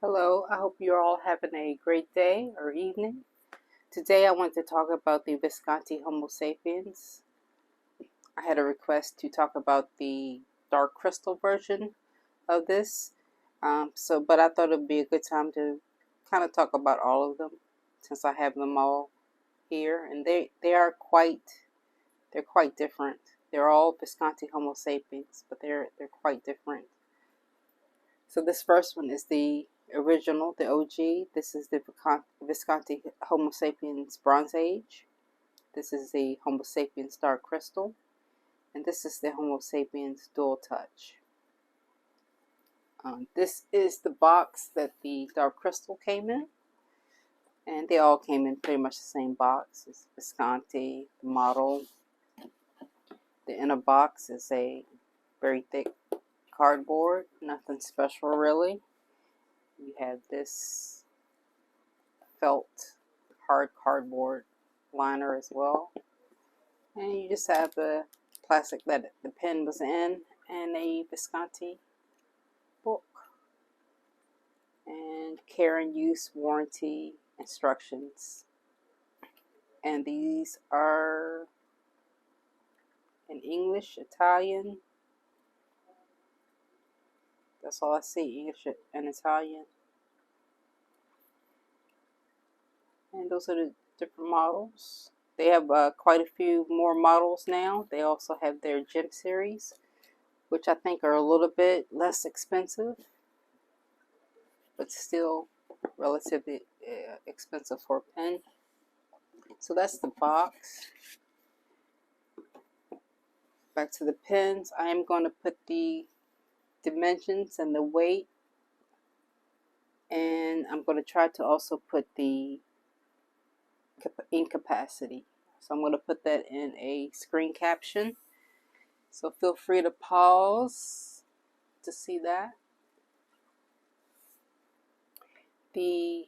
Hello, I hope you're all having a great day or evening. Today I want to talk about the Visconti Homo Sapiens. I had a request to talk about the dark crystal version of this. But I thought it would be a good time to kind of talk about all of them since I have them all here, and they're quite different. They're all Visconti Homo Sapiens, but they're quite different. So this first one is the original, the OG. This is the Visconti Homo Sapiens Bronze Age. This is the Homo Sapiens Dark Crystal. And this is the Homo Sapiens Dual Touch. This is the box that the Dark Crystal came in. And they all came in pretty much the same box. It's Visconti, the model. The inner box is a very thick cardboard. Nothing special really. You have this felt hard cardboard liner as well. And you just have the plastic that the pen was in and a Visconti book. And care and use warranty instructions. And these are in English, Italian. That's all I see, English and Italian. And those are the different models. They have quite a few more models now. They also have their gem series, which I think are a little bit less expensive, but still relatively expensive for a pen. So that's the box. Back to the pens. I am going to put the dimensions and the weight, and I'm going to try to also put the ink capacity. So I'm going to put that in a screen caption. So feel free to pause to see that. The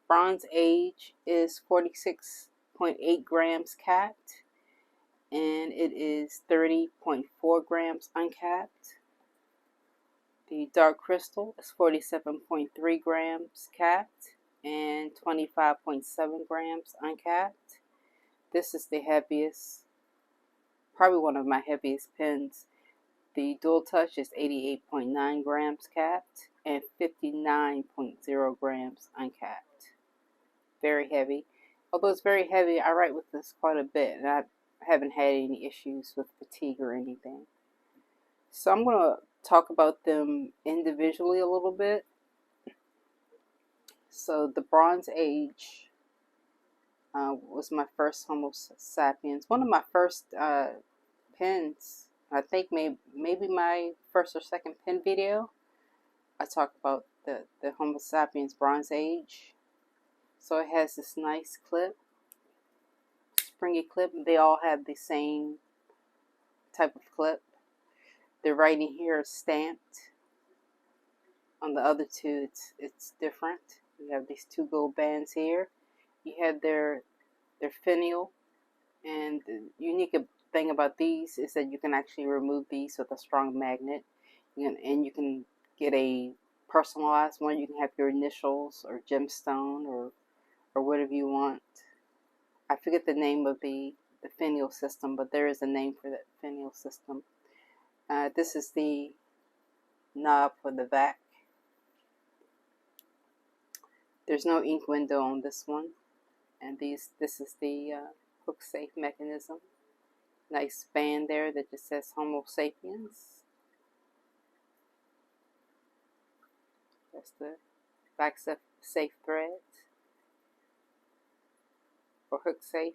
Bronze Age is 46.8 grams capped, and it is 30.4 grams uncapped. The Dark Crystal is 47.3 grams capped and 25.7 grams uncapped. This is the heaviest, probably one of my heaviest pens. The Dual Touch is 88.9 grams capped and 59.0 grams uncapped. Very heavy. Although it's very heavy, I write with this quite a bit, and I haven't had any issues with fatigue or anything. So I'm going to talk about them individually a little bit. So the Bronze Age was my first Homo Sapiens. One of my first pens. I think maybe my first or second pen video. I talk about the Homo Sapiens Bronze Age. So it has this nice clip, springy clip. They all have the same type of clip. The writing here is stamped. On the other two, it's different. You have these two gold bands here. You have their finial, and the unique thing about these is that you can actually remove these with a strong magnet, and you can get a personalized one. You can have your initials or gemstone or whatever you want. I forget the name of the finial system, but there is a name for that finial system. This is the knob for the vac. There's no ink window on this one, and this is the hook safe mechanism. Nice band there that just says Homo Sapiens. That's the back safe thread for hook safe.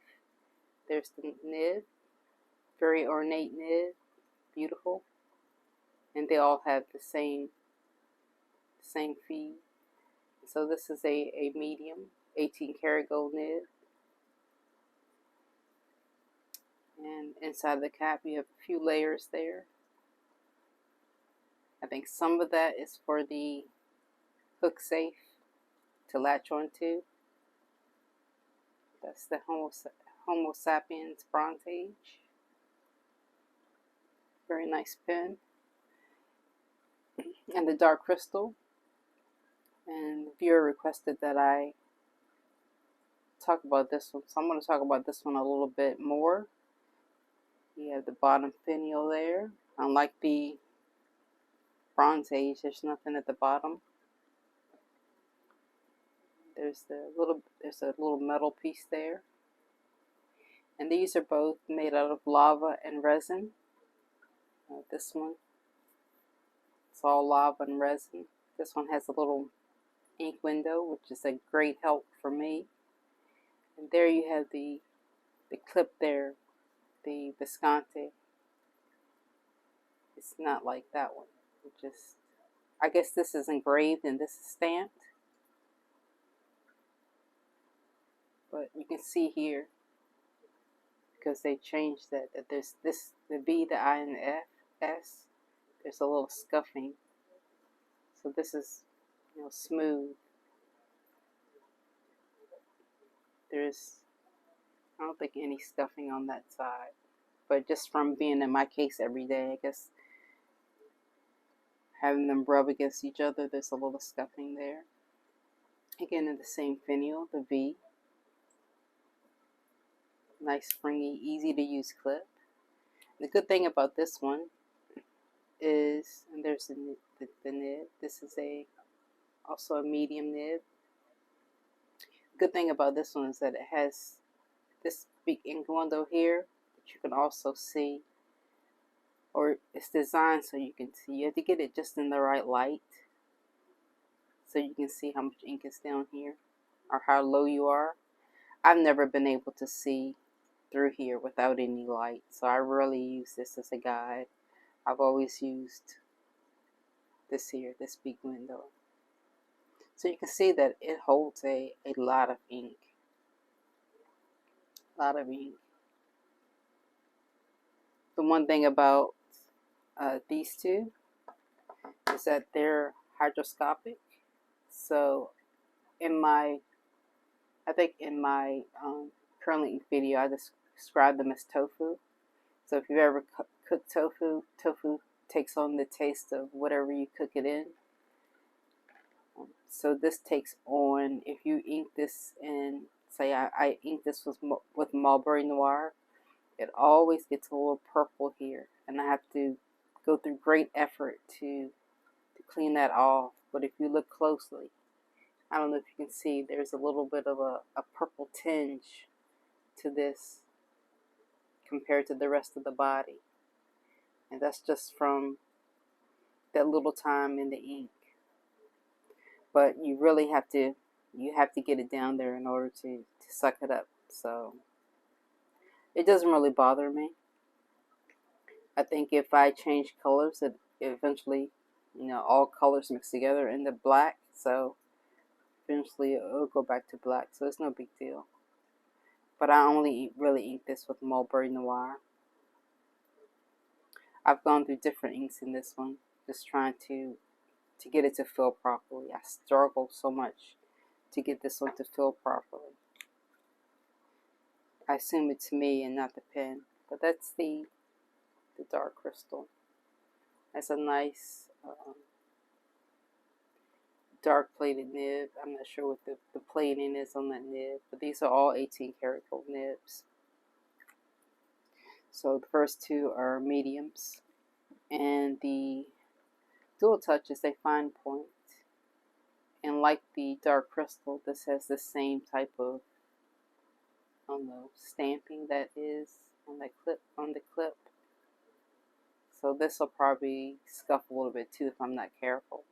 There's the nib, very ornate nib, beautiful, and they all have the same feed. So this is a medium 18 karat gold nib. And inside the cap you have a few layers there. I think some of that is for the hook safe to latch onto. That's the Homo Sapiens Bronze Age. Very nice pen. And the Dark Crystal. And the viewer requested that I talk about this one, so I'm going to talk about this one a little bit more. You have the bottom finial there. Unlike the Bronze Age, there's nothing at the bottom. There's a little metal piece there. And these are both made out of lava and resin. This one, it's all lava and resin. This one has a little ink window, which is a great help for me. And there you have the clip there, the Visconti. It's not like that one. I guess this is engraved and this is stamped. But you can see here, because they changed that there's the V, the I, and the S. There's a little scuffing. So this is, smooth. I don't think any scuffing on that side. But just from being in my case every day, I guess having them rub against each other, there's a little scuffing there. Again, in the same finial, the V. Nice, springy, easy to use clip. The good thing about this one is, and there's the nib. This is also a medium nib. Good thing about this one is that it has this big ink window here that you can also see, or it's designed so you can see. You have to get it just in the right light so you can see how much ink is down here or how low you are. I've never been able to see through here without any light, so I rarely use this as a guide. I've always used this here, this big window. So you can see that it holds a lot of ink. A lot of ink. The one thing about these two is that they're hydroscopic. So I think in my currently ink video, I describe them as tofu. So if you've ever cooked tofu, tofu takes on the taste of whatever you cook it in. So this takes on, if you ink this in, say I ink this with Mulberry Noir, it always gets a little purple here. And I have to go through great effort to clean that off. But if you look closely, I don't know if you can see, there's a little bit of a purple tinge to this compared to the rest of the body. And that's just from that little time in the ink. But you really have to get it down there in order to suck it up. So it doesn't really bother me. I think if I change colors, it eventually, all colors mix together into black. So eventually it'll go back to black. So it's no big deal. But I only really ink this with Mulberry Noir. I've gone through different inks in this one, just trying to get it to fill properly. I struggle so much to get this one to fill properly. I assume it's me and not the pen, but that's the dark crystal. That's a nice dark plated nib. I'm not sure what the plating is on that nib, but these are all 18 karat gold nibs. So the first two are mediums, and the dual touch is a fine point. And like the dark crystal, this has the same type of, stamping that is on the clip. So this will probably scuff a little bit too if I'm not careful.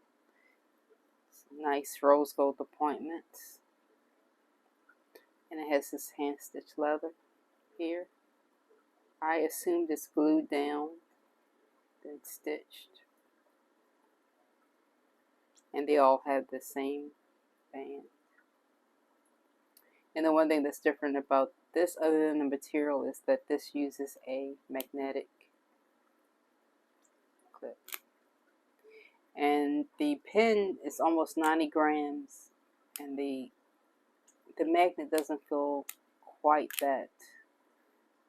Nice rose gold appointments. And it has this hand stitched leather here. I assumed it's glued down, then stitched. And they all have the same band. And the one thing that's different about this, other than the material, is that this uses a magnetic clip. And the pen is almost 90 grams, and the magnet doesn't feel quite that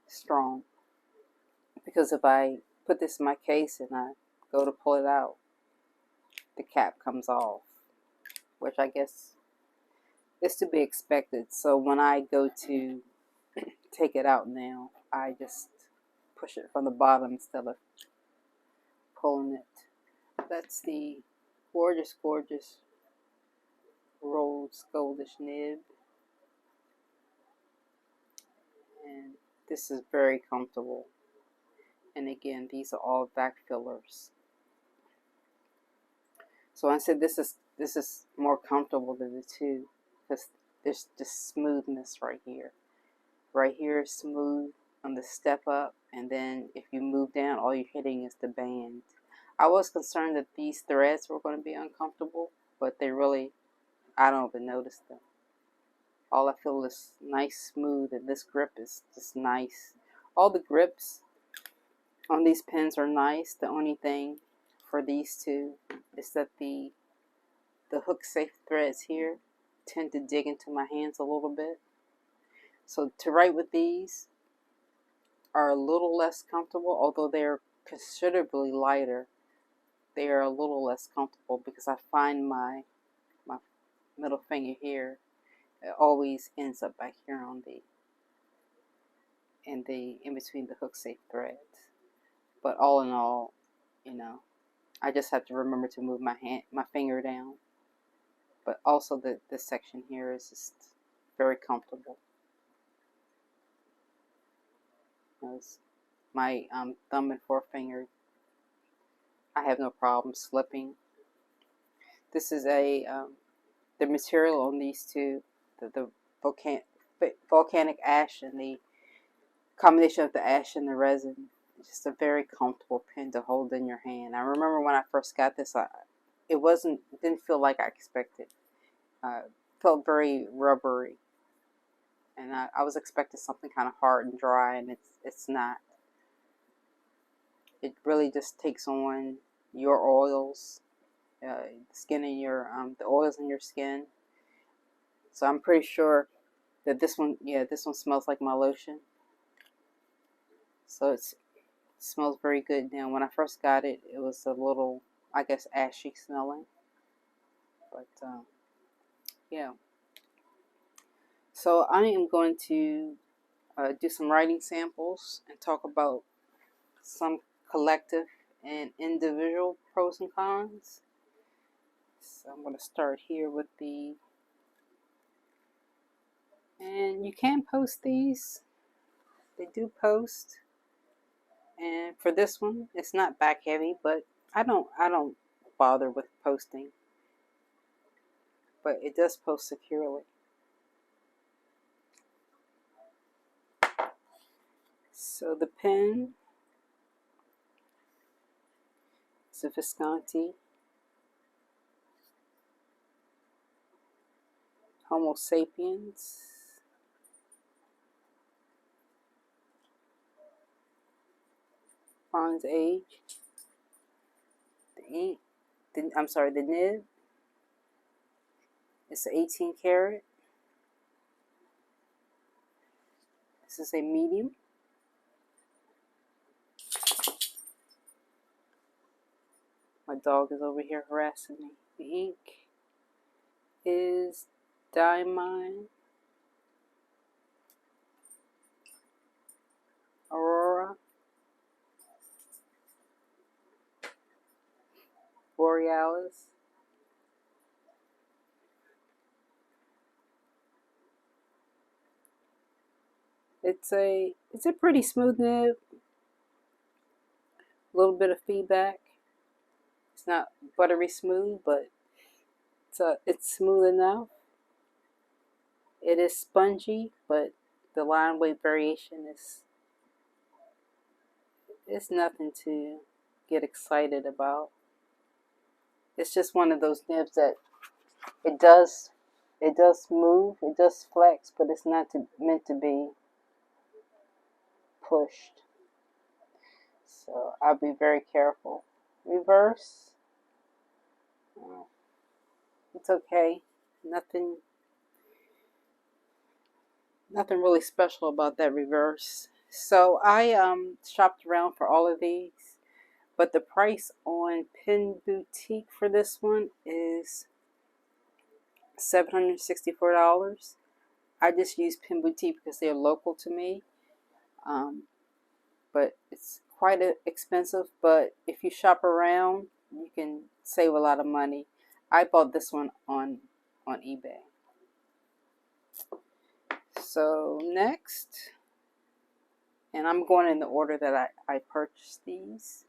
strong. Because if I put this in my case and I go to pull it out, the cap comes off. which I guess is to be expected. So when I go to take it out now, I just push it from the bottom instead of pulling it. That's the gorgeous, gorgeous rose goldish nib. And this is very comfortable. And again, these are all back fillers. So I said this is more comfortable than the two, because there's just smoothness right here. Right here is smooth on the step up, and then if you move down, all you're hitting is the band. I was concerned that these threads were going to be uncomfortable, but they really, I don't even notice them. All I feel is nice, smooth, and this grip is just nice. All the grips on these pens are nice. The only thing for these two is that the hook safe threads here tend to dig into my hands a little bit. So to write with these are a little less comfortable, although they're considerably lighter. They are a little less comfortable because I find my middle finger here, it always ends up back here on the in between the hook safe threads. But all in all, you know, I just have to remember to move my finger down. But also this section here is just very comfortable. My thumb and forefinger, I have no problem slipping. This is the material on these two, the volcanic ash and the combination of the ash and the resin. It's just a very comfortable pen to hold in your hand. I remember when I first got this, it didn't feel like I expected. Felt very rubbery, and I was expecting something kind of hard and dry, and it's not. It really just takes on your oils, skin in your the oils in your skin. So I'm pretty sure that this one smells like my lotion. So it smells very good now. When I first got it, it was a little, I guess, ashy smelling. But yeah. So I am going to do some writing samples and talk about some collective and individual pros and cons. So I'm going to start here with and you can post these. They do post. And for this one, it's not back heavy, but I don't bother with posting. But it does post securely. So the pen is a Visconti Homo Sapiens. Bronze age. The nib. It's an 18 karat. This is a medium. My dog is over here harassing me. The ink is Diamine Aurora Borealis. It's a pretty smooth nib. A little bit of feedback. It's not buttery smooth, but it's smooth enough. It is spongy, but the line weight variation is nothing to get excited about. It's just one of those nibs that it does move, it does flex, but it's not meant to be pushed. So I'll be very careful. Reverse. It's okay. Nothing really special about that reverse. So I shopped around for all of these, but the price on Pen Boutique for this one is $764. I just use Pen Boutique because they're local to me. But it's quite expensive. But if you shop around, you can save a lot of money. I bought this one on eBay. So next, and I'm going in the order that I purchased these.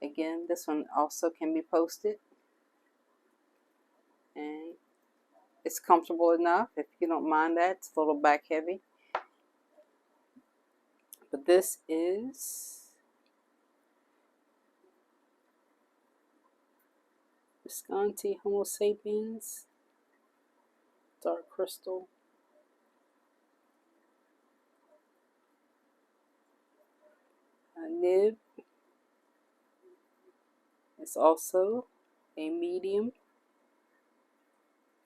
Again, this one also can be posted. And it's comfortable enough if you don't mind that. It's a little back heavy. But this is Visconti Homo Sapiens Dark Crystal. A nib. It's also a medium,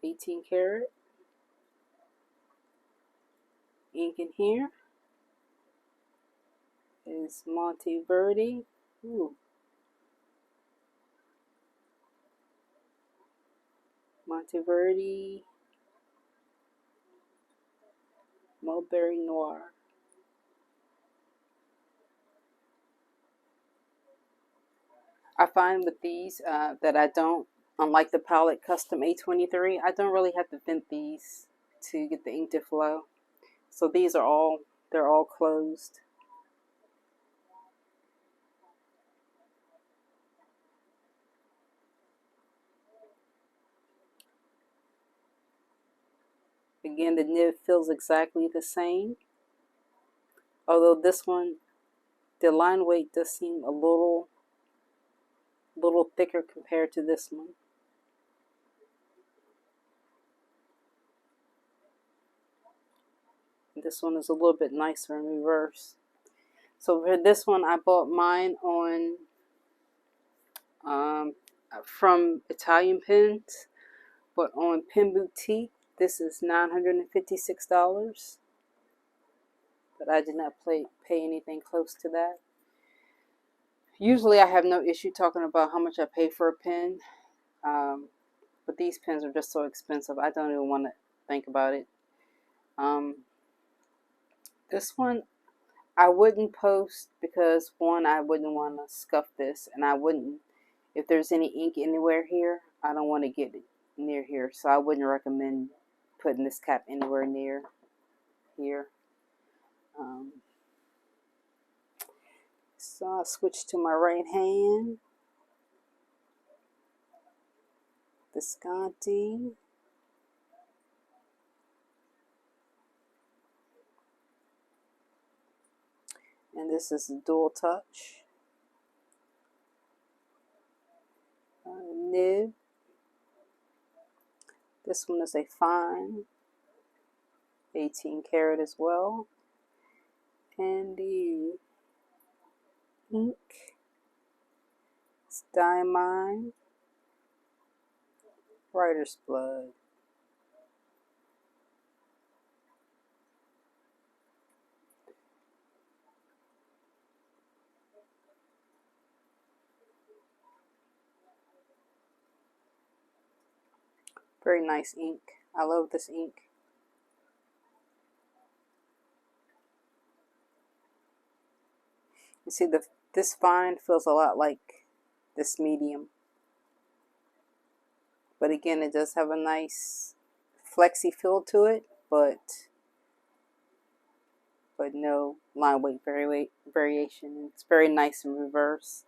18 karat. Ink in here is Monteverde. Ooh. Monteverde Mulberry Noir. I find with these that I don't, unlike the Palette Custom A23, I don't really have to vent these to get the ink to flow. So these are all, they're all closed. Again, the nib feels exactly the same. Although this one, the line weight does seem a little thicker compared to this one. This one is a little bit nicer in reverse. So for this one, I bought mine on from Italian Pens, but on Pen Boutique, this is $956. But I did not pay anything close to that. Usually I have no issue talking about how much I pay for a pen, but these pens are just so expensive, I don't even want to think about it. This one I wouldn't post because, one, I wouldn't want to scuff this, and I wouldn't, if there's any ink anywhere here, I don't want to get it near here, so I wouldn't recommend putting this cap anywhere near here. So I'll switch to my right hand. Visconti. And this is dual touch. Nib. This one is a fine 18 karat as well. And the ink is Diamine Writer's Blood. Very nice ink. I love this ink. You see, this fine feels a lot like this medium. But again, it does have a nice flexy feel to it, but no line weight variation. It's very nice in reverse.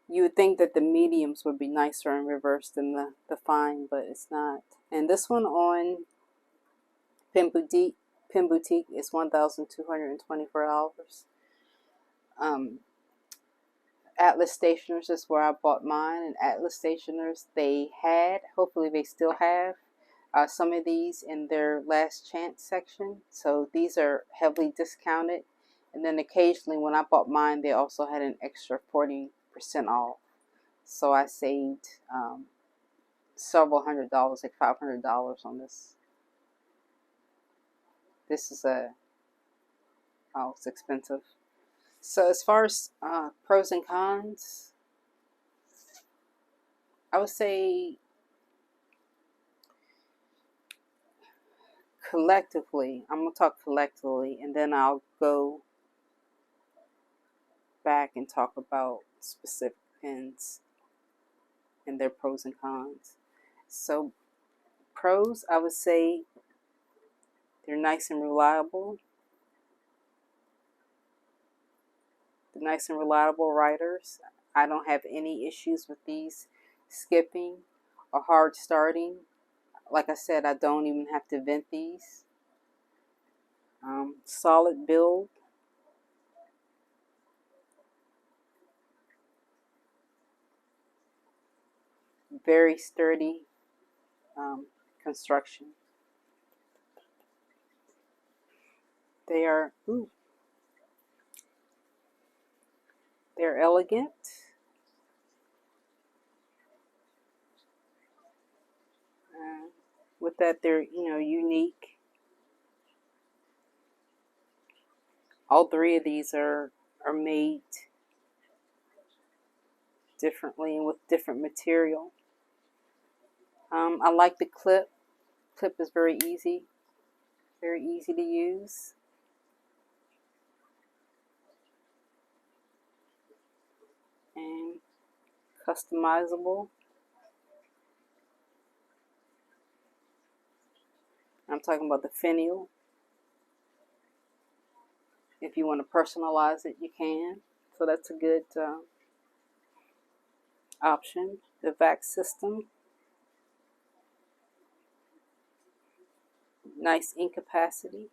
You would think that the mediums would be nicer in reverse than the fine, but it's not. And this one on Pen Boutique is $1,224. Atlas Stationers is where I bought mine, and Atlas Stationers, they had, hopefully they still have, some of these in their last chance section. So these are heavily discounted. And then occasionally when I bought mine, they also had an extra 40% off. So I saved several $100s, like $500 on this. This is it's expensive. So as far as pros and cons, I would say collectively, I'm going to talk collectively, and then I'll go back and talk about specific pens and their pros and cons. So pros, I would say they're nice and reliable. The nice and reliable writers. I don't have any issues with these skipping or hard starting. Like I said, I don't even have to vent these. Solid build. Very sturdy construction. They are they're elegant. With that, they're unique. All three of these are made differently and with different material. I like the clip. Clip is very easy to use. And customizable. I'm talking about the finial. If you want to personalize it, you can. So that's a good option. The vac system. Nice ink capacity.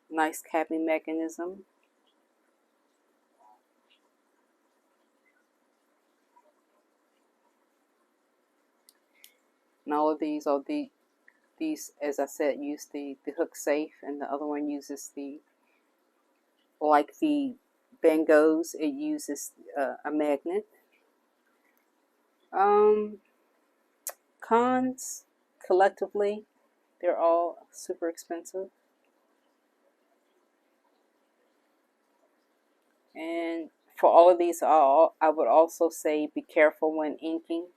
Nice capping mechanism. And all of these are these, as I said, use the hook safe, and the other one uses like the Bangos, it uses a magnet. Cons, collectively, they're all super expensive. And for all of these, I would also say be careful when inking.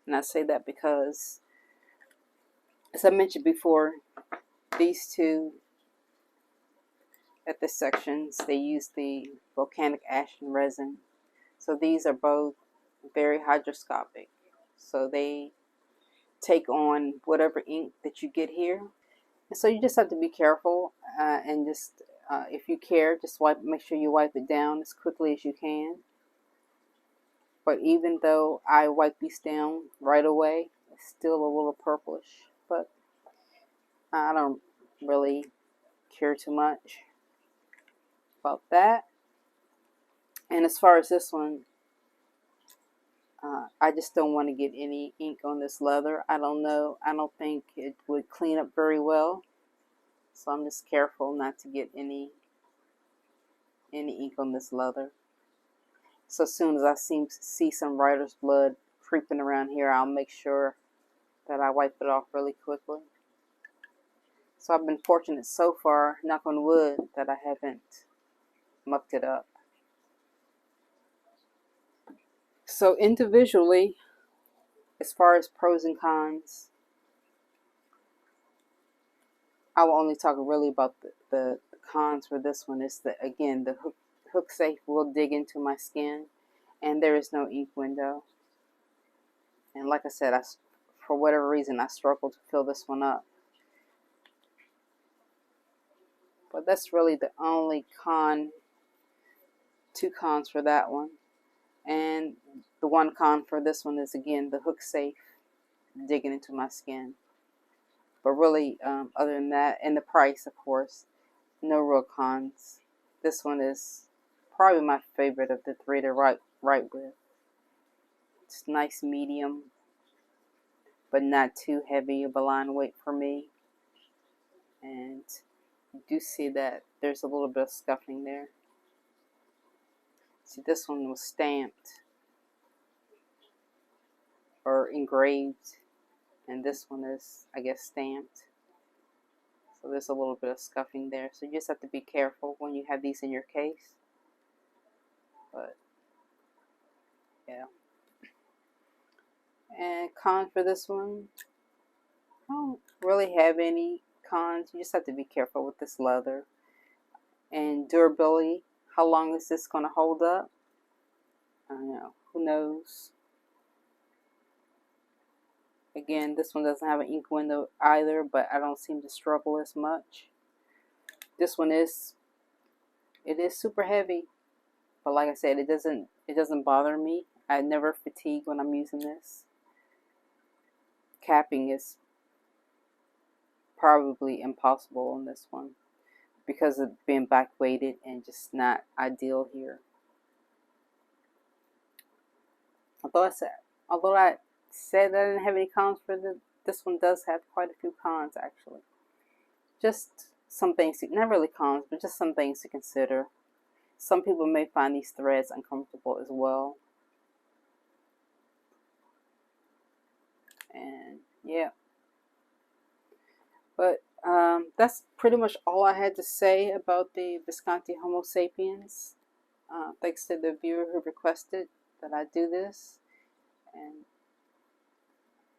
And I say that because, as I mentioned before, these two at the sections, they use the volcanic ash and resin. So these are both very hygroscopic. So they take on whatever ink that you get here. And so you just have to be careful and just, if you care, just make sure you wipe it down as quickly as you can. But even though I wipe these down right away, it's still a little purplish. But I don't really care too much about that. And as far as this one, I just don't want to get any ink on this leather. I don't know. I don't think it would clean up very well. So I'm just careful not to get any ink on this leather. So as soon as I see some writer's blood creeping around here, I'll make sure that I wipe it off really quickly. So I've been fortunate so far, knock on wood, that I haven't mucked it up. So individually, as far as pros and cons, I will only talk really about the cons for this one. Is that, again, the hook safe will dig into my skin, and there is no ink window. And like I said, for whatever reason, I struggled to fill this one up. But that's really the only two cons for that one. And the one con for this one is, again, the hook safe digging into my skin. But really, other than that, and the price, of course, no real cons. This one is probably my favorite of the three to write with. It's nice medium, but not too heavy of a line weight for me. And you do see that there's a little bit of scuffing there. See, this one was stamped. or engraved, and this one is, I guess, stamped. So there's a little bit of scuffing there. So you just have to be careful when you have these in your case. But yeah. And cons for this one, I don't really have any cons. You just have to be careful with this leather. And durability, how long is this going to hold up? I don't know. Who knows? Again, this one doesn't have an ink window either, but I don't seem to struggle as much. This one is super heavy, but like I said, it doesn't bother me. I never fatigue when I'm using this. Capping is probably impossible on this one because of being back weighted and just not ideal here. Although I said that I didn't have any cons for this one does have quite a few cons actually. Just some things, not really cons, but just some things to consider. Some people may find these threads uncomfortable as well. And yeah. But that's pretty much all I had to say about the Visconti Homo Sapiens. Thanks to the viewer who requested that I do this. And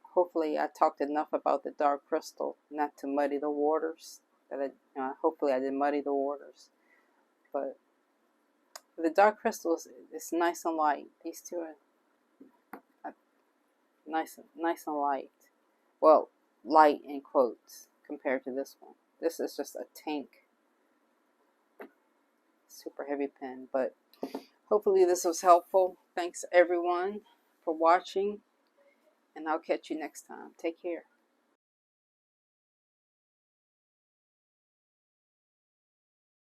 hopefully I talked enough about the dark crystal not to muddy the waters. Hopefully I didn't muddy the waters. But the dark crystal is nice and light. These two are nice and light. Well, light in quotes compared to this one. This is just a tank, super heavy pen. But hopefully this was helpful. Thanks everyone for watching, and I'll catch you next time. Take care.